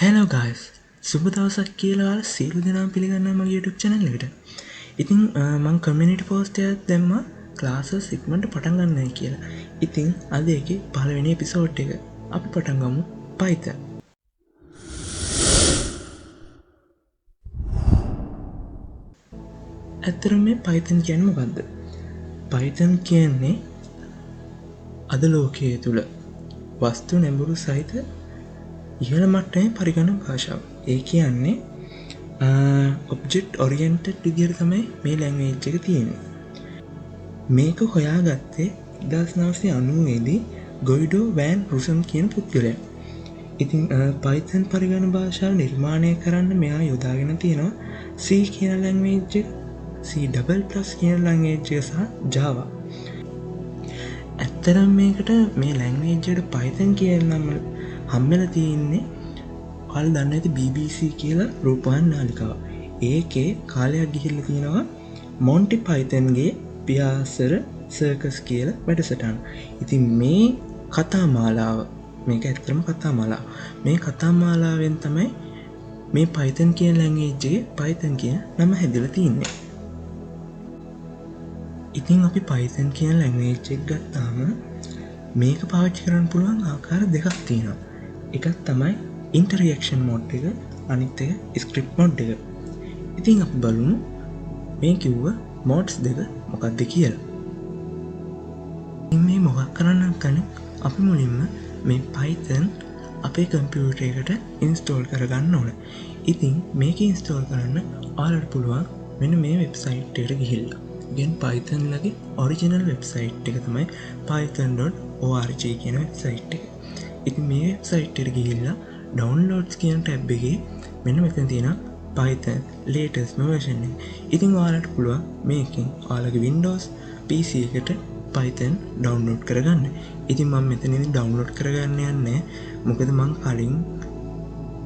Hello guys. සුබ දවසක් කියලා සියලු දෙනාම පිළිගන්නවා මගේ YouTube channel එකට. ඉතින් මම community post එකක් දැම්මා classes ඉක්මනට පටන් ගන්නයි කියලා. ඉතින් අද ඒකේ පළවෙනි episode එක. අපි පටන් ගමු Python. ඇත්තටම මේ Python කියන්නේ මොකද්ද? Python කියන්නේ අද ලෝකයේ තුල වස්තු නැඹුරු සහිත ඉහළ මට්ටමේ පරිගණක භාෂාව. ඒ කියන්නේ ඔබ්ජෙක්ට් ඔරියන්ටඩ් විදිහට තමයි මේ ලැන්ග්වේජ් එක තියෙන්නේ. මේක හොයාගත්තේ 1990 දී ගොයිඩෝ වෑන් රුසම් කියන පුද්ගලයා. ඉතින් Python පරිගණක භාෂාව නිර්මාණය කරන්න මෙයා යොදාගෙන තියෙනවා C කියන ලැන්ග්වේජ් එක, C++ කියන ලැන්ග්වේජ් එක සහ Java. ඇත්තටම මේකට මේ ලැන්ග්වේජ් එකට Python කියන නම හම්බෙලා තියෙන්නේ ඔයාලා දන්න ඇති BBC කියලා රූපවාහිනී නාලිකාව. ඒකේ කාලයක් ගිහිල්ලා තියෙනවා මොන්ටි පයිතන්ගේ පියාසර සර්කස් කියලා වැඩසටහන. ඉතින් මේ කතා මාලාව මේක ඇත්තටම කතා මාලාව. මේ කතා මාලාවෙන් තමයි මේ Python කියන ලැන්ග්වේජ් එකේ Python කියන නම හැදලා තියෙන්නේ. ඉතින් අපි Python කියන ලැන්ග්වේජ් එක ගත්තාම මේක පාවිච්චි කරන්න පුළුවන් ආකාර දෙකක් තියෙනවා. එකක් තමයි interaction mode එක, අනිත් එක script mode එක. ඉතින් අපි බලමු මේ කිව්ව modes දෙක මොකක්ද කියලා. මේ මොකක් කරන්න කලින් අපි මුලින්ම මේ Python අපේ කම්පියුටර් එකට install කරගන්න ඕන. ඉතින් මේක install කරන්න ඔයාලට පුළුවන් මෙන්න මේ වෙබ්සයිට් එකට ගිහිල්ලා. again Python ලගේ original website එක තමයි python.org කියන වෙබ්සයිට් එක. ඉතින් මේ වෙබ්සයිට් එකට ගිහිල්ලා downloads කියන ටැබ් එකේ මෙන්න මෙතන තියෙනවා Python latest version එක. ඉතින් ඔයාලට පුළුවන් මේකෙන් ඔයාලගේ Windows PC එකට Python download කරගන්න. ඉතින් මම මෙතනදී download කරගන්න යන්නේ මොකද මම කලින්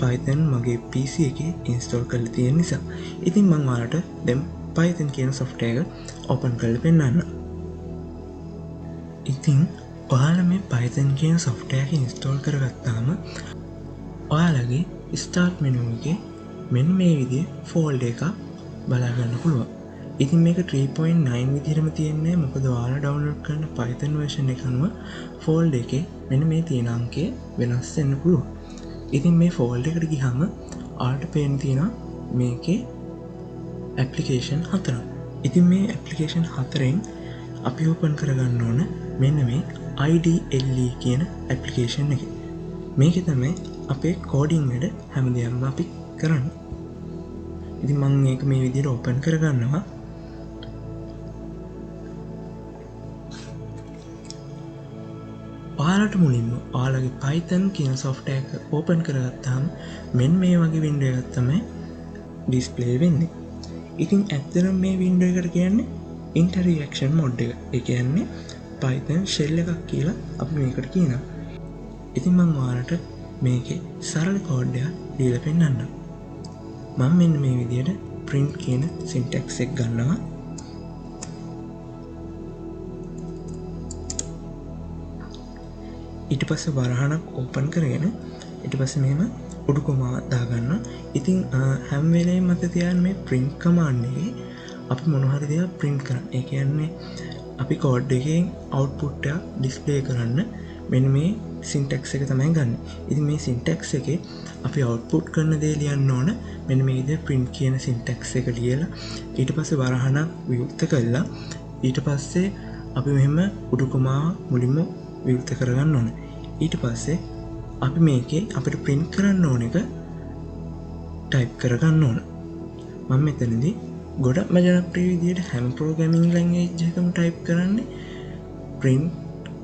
Python මගේ PC එකේ install කරලා තියෙන නිසා. ඉතින් මම ඔයාලට දැන් Python කියන software එක open කරලා පෙන්නන්න. ඉතින් ඔයාලා මේ Python කියන software එක install කරගත්තාම ඔයාලගේ start menu එකේ මෙන්න මේ විදිහේ folder එකක් බලා ගන්න පුළුවන්. ඉතින් මේක 3.9 විදිහටම තියෙන්නේ මොකද ඔයාලා download කරන Python version එක අනුව folder එකේ මෙන්න මේ තියෙන අංකය වෙනස් වෙන්න පුළුවන්. ඉතින් මේ folder එකට ගියාම ඔයාලට පේන්න තියෙනවා මේකේ application 4ක්. ඉතින් මේ application 4න් අපි open කරගන්න ඕන මෙන්න මේ IDLE කියන application එක. මේකේ තමයි අපේ coding වල හැමදේම අපි කරන්නේ. ඉතින් මම මේක මේ විදිහට open කරගන්නවා. ඔයාලට මුලින්ම ඔයාලගේ Python කියන software එක open කරගත්තාම මෙන්න මේ වගේ window එකක් තමයි display වෙන්නේ. ඉතින් ඇත්තටම මේ window එකට කියන්නේ interaction mode එක. ඒ කියන්නේ Python shell එකක් කියලා අපි මේකට කියනවා. ඉතින් මම ඔයාලට මේකේ සරල කෝඩ් එකක් දීලා පෙන්නන්නම්. මම මෙන්න මේ විදිහට print කියන syntax එක ගන්නවා. ඊට පස්සේ වරහණක් open කරගෙන ඊට පස්සේ මෙහෙම උඩු කොමාවක් දාගන්නවා. ඉතින් හැම වෙලේම මතක තියාගන්න මේ print command එකේ අපි මොන හරි දෙයක් print කරන්න. ඒ කියන්නේ අපි කෝඩ් එකෙන් output එක display කරන්න මෙන්න මේ syntax එක තමයි ගන්න. ඉතින් මේ syntax එකේ අපි output කරන දේ ලියන්න ඕන මෙන්න මේ විදිහට print කියන syntax එක ලියලා ඊට පස්සේ වරහණක් විවෘත කළා. ඊට පස්සේ අපි මෙහෙම උඩු කොමාව මුලින්ම විවෘත කරගන්න ඕන. ඊට පස්සේ අපි මේකේ අපිට print කරන්න ඕන එක type කරගන්න ඕන. මම මෙතනදී ගොඩක්ම ජනප්‍රිය විදිහට හැම programming language එකකම type කරන්නේ print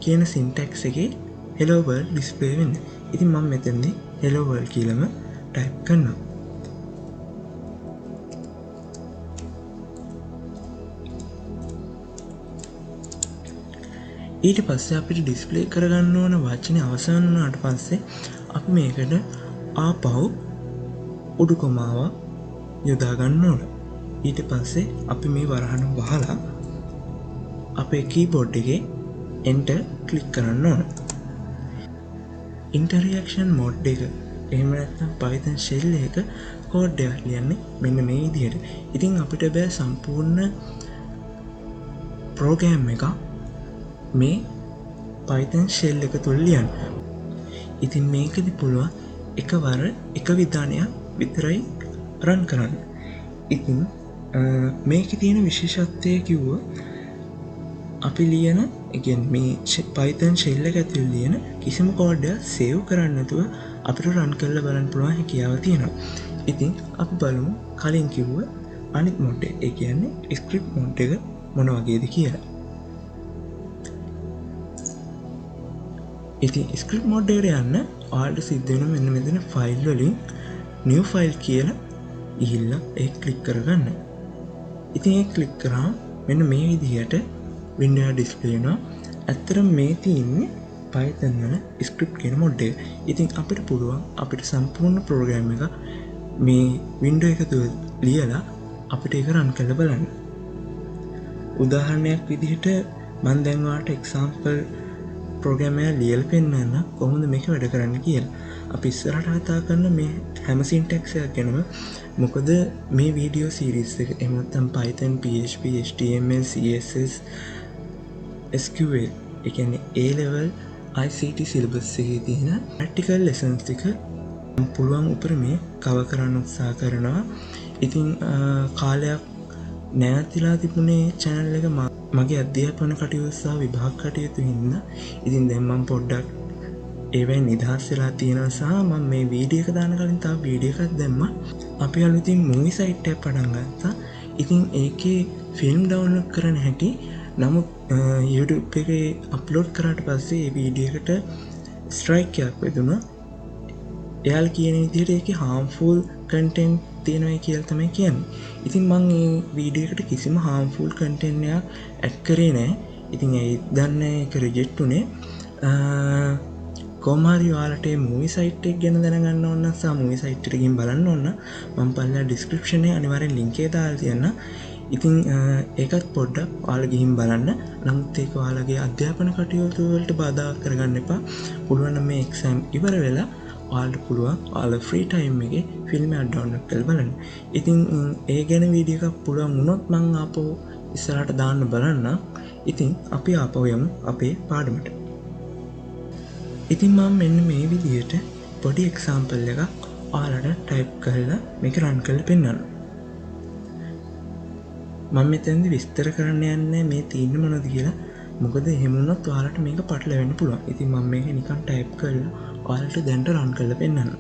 කියන syntax එකේ hello world display වෙන්න. ඉතින් මම මෙතනදී hello world කියලාම type කරනවා. ඊට පස්සේ අපිට display කරගන්න ඕන වචනේ අවසන් වුණාට පස්සේ අපි මේකට ආපහු උඩු කොමාවක් යොදා ගන්න ඕන. ඊට පස්සේ අපි මේ වරහණ වහලා අපේ keyboard එකේ enter click කරන්න ඕන. interaction mode එක එහෙම නැත්නම් Python shell එක කෝඩ් එකක් ලියන්නේ මෙන්න මේ විදිහට. ඉතින් අපිට බෑ සම්පූර්ණ ප්‍රෝග්‍රෑම් එක මේ Python shell එක තුළ ලියන්න. ඉතින් මේකෙදි පුළුවන් එකවර එක විධානයක් විතරයි රන් කරන්න. ඉතින් මේක තියෙන විශේෂත්වය කිව්ව අපි ලියන මේ Python shell එක ඇතුළේ ලියන කිසිම කෝඩයක් සේව් කරන්න නැතුව අපිට රන් කරලා බලන්න පුළුවන් හැකියාව තියෙනවා. ඉතින් අපි බලමු කලින් කිව්ව අනිත් මොඩ් එක. ඒ කියන්නේ ස්ක්‍රිප්ට් මොඩ් එක මොන වගේද කියලා. ඉතින් ස්ක්‍රිප්ට් මොඩ් එකට යන්න ඔයාලට සිද්ධ වෙනවා මෙන්න මෙතන ෆයිල් වලින් new file කියලා ගිහිල්ලා ඒක ක්ලික් කරගන්න. ඉතින් ඒක ක්ලික් කරාම මෙන්න මේ විදිහට window එක display වෙනවා. ඇත්තටම මේ තියෙන්නේ Python වල script කියන මොඩ් එක. ඉතින් අපිට පුළුවන් අපිට සම්පූර්ණ ප්‍රෝග්‍රෑම් එක මේ window එක තුල ලියලා අපිට ඒක run කරලා බලන්න. උදාහරණයක් විදිහට මම දැන් ඔයාලට example ප්‍රෝග්‍රෑම් එක ලියලා පෙන්නන්න කොහොමද මේක වැඩ කරන්නේ කියලා. අපි ඉස්සරහට කතා කරන මේ හැම syntax එකක් ගැනම මොකද මේ වීඩියෝ සීරීස් එක එහෙම නැත්නම් Python, PHP, HTML, CSS, SQL ඒ කියන්නේ A level ICT syllabus එකේ තියෙන practical lessons ටික පුළුවන් උපරිමේ cover කරන්න උත්සාහ කරනවා. ඉතින් කාලයක් නැවතිලා තිබුණේ channel එක මගේ අධ්‍යාපන කටයුතු සහ විභාග කටයුතු හින්දා. ඉතින් දැන් මම පොඩ්ඩක් ඒවෙන් නිදහස් වෙලා තියෙනවා සහ මම මේ වීඩියෝ එක දාන කලින් තව වීඩියෝ එකක් දැම්මා. අපි අලුතින් මූවි සයිට් එකක් පටන් ගත්තා. ඉතින් ඒකේ ෆිල්ම් ඩවුන්ලෝඩ් කරන්න හැටි නමුත් YouTube එකේ අප්ලෝඩ් කරාට පස්සේ ඒ වීඩියෝ එකට ස්ට්‍රයික් එකක් වැදුණා. එයාලා කියන විදිහට ඒකේ harmful content තියෙනවා කියලා තමයි කියන්නේ. ඉතින් මම මේ වීඩියෝ එකට කිසිම harmful content එකක් ඇඩ් කරේ නැහැ. ඉතින් ඒ දන්නේ ඒක රිජෙක්ට් උනේ. කොහොමහරි ඔයාලට මේ මූවි සයිට් එක ගැන දැනගන්න ඕන නම් සහ මූවි සයිට් එකට ගිහින් බලන්න ඕන නම් මම පල්ලා ඩිස්ක්‍රිප්ෂන් එකේ අනිවාර්යෙන් ලින්ක් එක දාලා තියන්නම්. ඉතින් ඒකත් පොඩ්ඩක් ඔයාලා ගිහින් බලන්න. නමුත් ඒක ඔයාලගේ අධ්‍යාපන කටයුතු වලට බාධා කරගන්න එපා. පුළුවන් නම් මේ එක්සෑම් ඉවර වෙලා ඔයාලට පුළුවන් ඔයාලා ෆ්‍රී ටයිම් එකේ ෆිල්ම් එකක් ඩවුන්ලෝඩ් කරලා බලන්න. ඉතින් ඒ ගැන වීඩියෝ එකක් පුළුවන් වුණොත් මම ආපහු ඉස්සරහට දාන්න බලන්න. ඉතින් අපි ආපහු යමු අපේ පාඩමට. ඉතින් මම මෙන්න මේ විදිහට පොඩි එක්සැම්පල් එකක් ඔයාලට ටයිප් කරලා මේක රන් කරලා පෙන්නන්න. මම මෙතනදී විස්තර කරන්න යන්නේ මේ තියෙන්නේ මොනවද කියලා. මොකද එහෙම වුණොත් ඔයාලට මේක පටලවෙන්න පුළුවන්. ඉතින් මම මේක නිකන් ටයිප් කරලා ඔයාලට දැන්ට රන් කරලා පෙන්නන්න.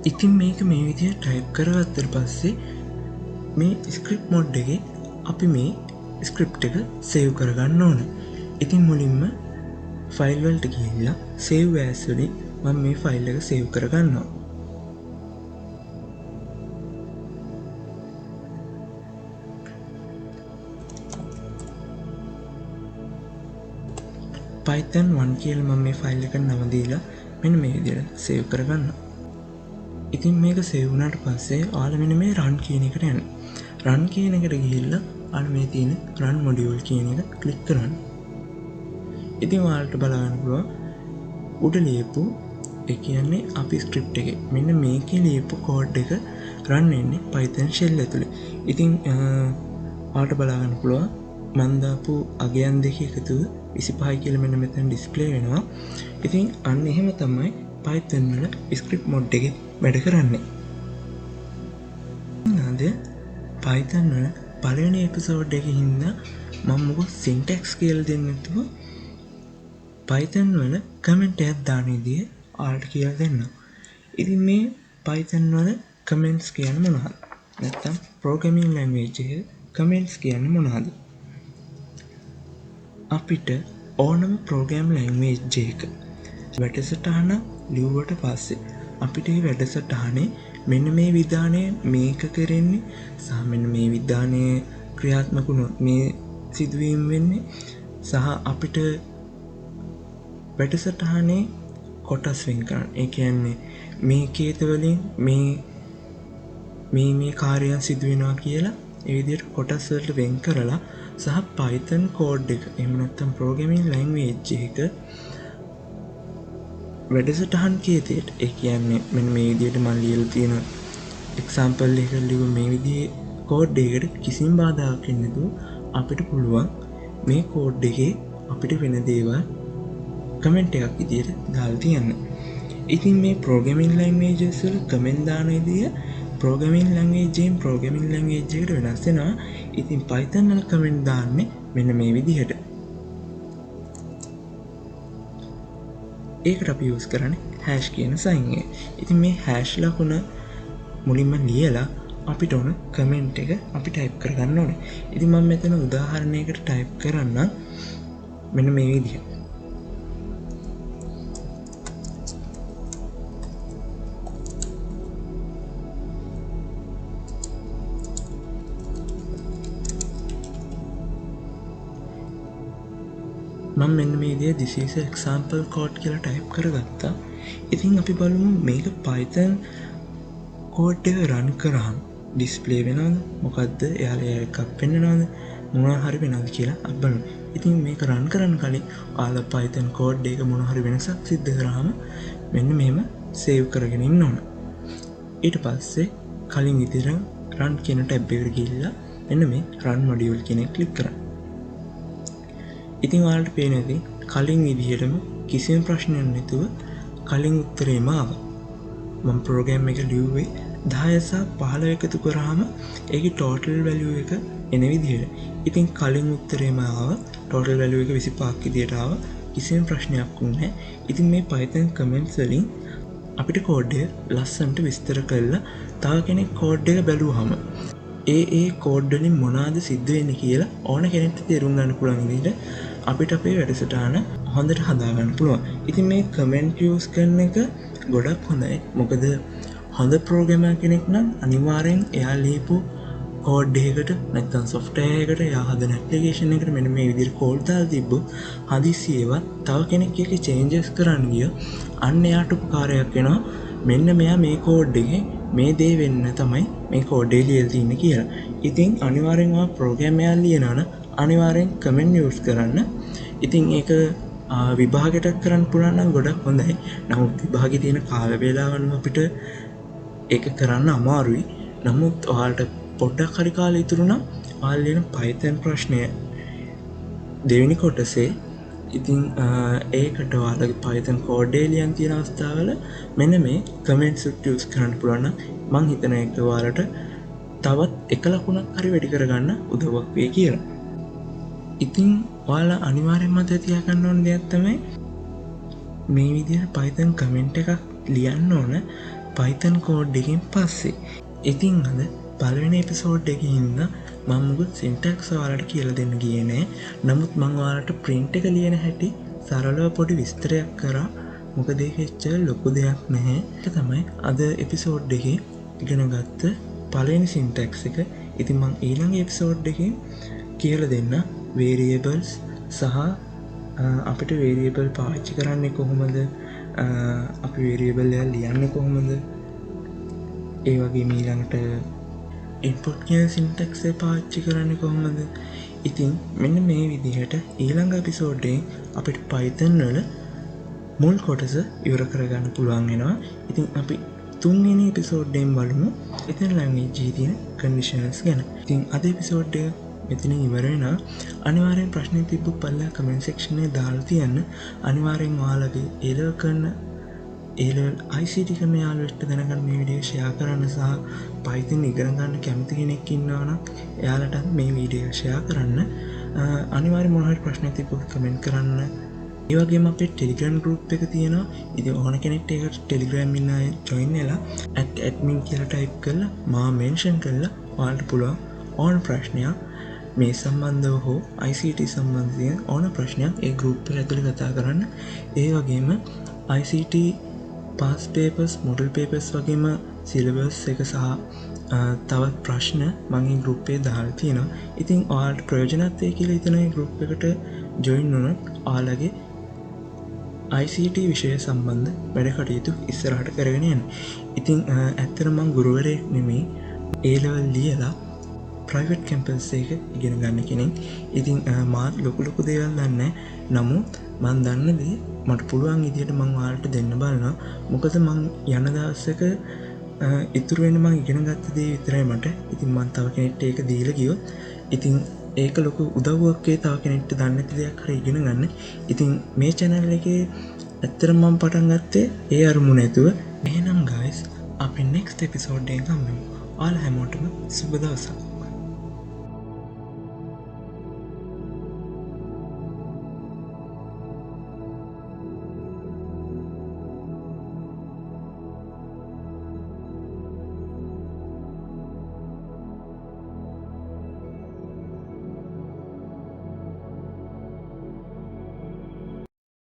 ඉතින් මේක මේ විදිහට ටයිප් කරගත්තට පස්සේ මේ ස්ක්‍රිප්ට් මොඩ් එකේ අපි මේ ස්ක්‍රිප්ට් එක සේව් කරගන්න ඕන. ඉතින් මුලින්ම ෆයිල් වලට ගිහිල්ලා save as වලින් මම මේ ෆයිල් එක සේව් කරගන්නවා. Python 1 කියලා මම මේ ෆයිල් එකට නම දීලා මෙන්න මේ විදිහට සේව් කරගන්නවා. ඉතින් මේක සේව් වුණාට පස්සේ ඔයාලා මෙන්න මේ run කියන එකට යන්න. run කියන එකට ගිහිල්ලා ඔයාලා මේ තියෙන run module කියන එක ක්ලික් කරන්න. ඉතින් ඔයාලට බලන්න පුළුවන් උඩ ලියපු ඒ කියන්නේ අපි ස්ක්‍රිප්ට් එකේ මෙන්න මේකේ ලියපු කෝඩ් එක run වෙන්නේ Python shell ඇතුලේ. ඉතින් ඔයාලට බලන්න පුළුවන් මම දාපු අගයන් දෙක එකතුව 25 කියලා මෙන්න මෙතන ඩිස්ප්ලේ වෙනවා. ඉතින් අන්න එහෙම තමයි Python වල ස්ක්‍රිප්ට් මොඩ් එකේ වැඩ කරන්නේ. අද Python වල පළවෙනි එපිසෝඩ් එකේ හින්දා මම මොකද syntax කියලා දෙන්නේ නැතුව Python වල කමෙන්ට් එකක් දාන විදිය ඔයාලට කියලා දෙන්නම්. ඉතින් මේ Python වල කමෙන්ට්ස් කියන්නේ මොනවද? නැත්තම් programming language එකේ කමෙන්ට්ස් කියන්නේ මොනවද? අපිට ඕනම ප්‍රෝග්‍රෑම් ලැන්ග්වේජ් එක වැඩසටහන ලිව්වට පස්සේ අපිට මේ වැඩසටහනේ මෙන්න මේ විධානය මේක කරෙන්නේ සහ මෙන්න මේ විධානය ක්‍රියාත්මක වුණොත් මේ සිදුවීම් වෙන්නේ සහ අපිට වැඩසටහනේ කොටස් වෙන් කරන්න. ඒ කියන්නේ මේ කේතවලින් මේ කාර්යයන් සිදු වෙනවා කියලා ඒ විදිහට කොටස් වලට වෙන් කරලා සහ Python කෝඩ් එක එහෙම නැත්නම් ප්‍රෝග්‍රෑමින් ලැන්ග්වේජ් එක වැඩසටහන් කේතයට ඒ කියන්නේ මෙන්න මේ විදිහට මම ලියලා තියෙන එක්සැම්පල් එක ලියුව මේ විදිහේ කෝඩ් එකකට කිසිම බාධාවක් නැතුව අපිට පුළුවන් මේ කෝඩ් එකේ අපිට වෙන දේවල් කමෙන්ට් එකක් විදිහට දාලා තියන්න. ඉතින් මේ ප්‍රෝග්‍රෑමින් ලැන්ග්වේජස් වල කමෙන්ට් දාන විදිය ප්‍රෝග්‍රෑමින් ලැන්ග්වේජයෙන් ප්‍රෝග්‍රෑමින් ලැන්ග්වේජ් එකට වෙනස් වෙනවා. ඉතින් Python වල කමෙන්ට් දාන්නේ මෙන්න මේ විදිහට. ඒකට අපි යූස් කරන්නේ හැෂ් කියන සයින් එක. ඉතින් මේ හැෂ් ලකුණ මුලින්ම ලියලා අපිට ඕන කමෙන්ට් එක අපි ටයිප් කරගන්න ඕනේ. ඉතින් මම මෙතන උදාහරණයකට ටයිප් කරන්නම් මෙන්න මේ විදිහට. මම මෙන්න මේ විදිහේ this is an example code කියලා ටයිප් කරගත්තා. ඉතින් අපි බලමු මේක Python කෝඩ් එක රන් කරාම ඩිස්ප්ලේ වෙනවද? මොකද්ද? එයාලා එකක් පෙන්නනවද? මොනවා හරි වෙනවද කියලා අපි බලමු. ඉතින් මේක රන් කරන්න කලින් ඔයාලා Python කෝඩ් එක මොනවා හරි වෙනසක් සිද්ධ කරාම මෙන්න මෙහෙම සේව් කරගෙන ඉන්න ඕන. ඊට පස්සේ කලින් විදිහට run කියන ටැබ් එකට ගිහිල්ලා මෙන්න මේ run module කියන එක ක්ලික් කරන්න. ඉතින් ඔයාලට පේනදී කලින් විදිහටම කිසිම ප්‍රශ්නයක් නැතුව කලින් උත්තරේම ආවා. මම ප්‍රෝග්‍රෑම් එක ලිව්වේ 10 සහ 15 එකතු කරාම ඒකේ total value එක එන විදිහට. ඉතින් කලින් උත්තරේම ආවා. total value එක 25ක් විදිහට ආවා. කිසිම ප්‍රශ්නයක් වුණේ නැහැ. ඉතින් මේ Python comments වලින් අපිට කෝඩ් එක ලස්සනට විස්තර කරලා තව කෙනෙක් කෝඩ් එක බැලුවාම ඒ කෝඩ් වලින් මොනවාද සිද්ධ වෙන්නේ කියලා ඕන කෙනෙක්ට තේරුම් ගන්න පුළුවන් විදිහට අපිට අපේ වැඩසටහන හොඳට හදාගන්න පුළුවන්. ඉතින් මේ කමෙන්ට් යූස් කරන එක ගොඩක් හොඳයි. මොකද හොඳ ප්‍රෝග්‍රෑමර් කෙනෙක් නම් අනිවාර්යෙන් එයා ලියපු කෝඩ් එකකට නැත්නම් software එකකට එයා හදන application එකට මෙන්න මේ විදිහට කෝඩ් දාලා තිබ්බොත් හදිසියෙවත් තව කෙනෙක් එකේ changes කරන්න ගිය අන්න එයාට උපකාරයක් වෙනවා. මෙන්න මෙයා මේ කෝඩ් එකේ මේ දේ වෙන්න තමයි මේ කෝඩ් එක ලියලා තියෙන්නේ කියලා. ඉතින් අනිවාර්යෙන් ඔයා ප්‍රෝග්‍රෑම් එකක් ලියනවා නම් අනිවාර්යෙන් කමෙන්ට් යූස් කරන්න. ඉතින් ඒක විභාගයට කරන්න පුළුවන් නම් ගොඩක් හොඳයි. නමුත් විභාගේ තියෙන කාල වේලාවන අපිට ඒක කරන්න අමාරුයි. නමුත් ඔයාලට පොඩ්ඩක් හරි කාලය ඉතුරු නම් ඔයාලා ලියන Python ප්‍රශ්නය දෙවෙනි කොටසේ ඉතින් ඒකට ඔයාලගේ Python කෝඩ් එක ලියන් තියෙන අවස්ථාවල මෙන්න මේ කමෙන්ට්ස් යූස් කරන්න පුළුවන් නම් මම හිතන එක ඔයාලට තවත් එක ලකුණක් හරි වැඩි කරගන්න උදව්වක් වෙයි කියලා. ඉතින් ඔයාලා අනිවාර්යෙන්ම මතක තියාගන්න ඕන දෙයක් තමයි මේ විදිහට Python කමෙන්ට් එකක් ලියන්න ඕන Python කෝඩ් එකෙන් පස්සේ. ඉතින් අද පළවෙනි එපිසෝඩ් එකේ ඉඳන් මම මුකුත් සින්ටැක්ස් ඔයාලට කියලා දෙන්න ගියේ නෑ. නමුත් මම ඔයාලට print එක ලියන හැටි සරලව පොඩි විස්තරයක් කරා. මොකද ඒක එච්චර ලොකු දෙයක් නැහැ. ඒක තමයි අද එපිසෝඩ් එකේ ඉගෙන ගත්ත පළවෙනි සින්ටැක්ස් එක. ඉතින් මම ඊළඟ එපිසෝඩ් එකේ කියලා දෙන්න variables සහ අපිට variable පාවිච්චි කරන්නේ කොහොමද? අපි variable එක ලියන්නේ කොහොමද? ඒ වගේම ඊළඟට input කියන syntax එක පාවිච්චි කරන්නේ කොහොමද? ඉතින් මෙන්න මේ විදිහට ඊළඟ එපිසෝඩ් එකේ අපිට Python වල මුල් කොටස ඉවර කරගන්න පුළුවන් වෙනවා. ඉතින් අපි තුන්වෙනි එපිසෝඩ් එකෙන් බලමු Python language එකේ තියෙන conditionals ගැන. ඉතින් අද එපිසෝඩ් එක මෙතන ඉවර වෙනවා. අනිවාර්යෙන් ප්‍රශ්න තිබ්බොත් පල්ලා comment section එකේ දාලා තියන්න. අනිවාර්යෙන් ඔයාලගේ A-level කරන A-level ICT කරන යාළුවෙක්ට දැනගන්න මේ වීඩියෝ ෂෙයා කරන්න සහ Python ඉගෙන ගන්න කැමති කෙනෙක් ඉන්නවා නම් එයාලට මේ වීඩියෝ ෂෙයා කරන්න. අනිවාර්යෙන් මොනවා හරි ප්‍රශ්නයක් තිබ්බොත් comment කරන්න. ඒ වගේම අපේ Telegram group එක තියෙනවා. ඉතින් ඕන කෙනෙක්ට ඒකට Telegram ඉන්න අය join වෙලා @admin කියලා type කරලා මා mention කරලා ඔයාලට පුළුවන් ඕන ප්‍රශ්නයක් මේ සම්බන්ධව හෝ ICT සම්බන්ධයෙන් ඕන ප්‍රශ්නයක් ඒ ගරුප් ඇතුළි කතා කරන්න. ඒ වගේම ICT pass papers model papers වගේම සිලබස් එක සහ තවත් ප්‍රශ්න මගේ ගරුප්පේ දාල් තියෙනවා. ඉතින් ඔයාලට ප්‍රයෝජනත්වය කියලා හිතන ගරුප් එකට ජොයින් වුණොත් ඔයාලගේ ICT විෂය සම්බන්ධ වැඩ කටයුතු ඉස්සරහට කරගෙන යන්න. ඉතින් ඇත්තට මං ගුරුවරයෙක් නෙමෙයි A level ලියලා ප්‍රයිවට් කැම්පස් එක ඉගෙන ගන්න කෙනෙක්. ඉතින් මාත් ලොකු දේවල් දන්නේ. නමුත් මං දන්න දේ මට පුළුවන් විදියට මං ඔයාලට දෙන්න බලනවා. මොකද මං යන දවසක ඉතුරු වෙන මං ඉගෙන ගත්ත දේ විතරයි මට. ඉතින් මං තව කෙනෙක්ට ඒක දීලා ගියොත් ඉතින් ඒක ලොකු උදව්වක් ඒ තව කෙනෙක්ට දන්නේ නැති දෙයක් හරි ඉගෙන ගන්න. ඉතින් මේ channel එකේ ඇත්තටම මම පටන් ගත්තේ ඒ අරමුණ ඇතුව. එහෙනම් guys අපි next episode එකේ ගමු. ඔයාලා හැමෝටම සුබ දවසක්.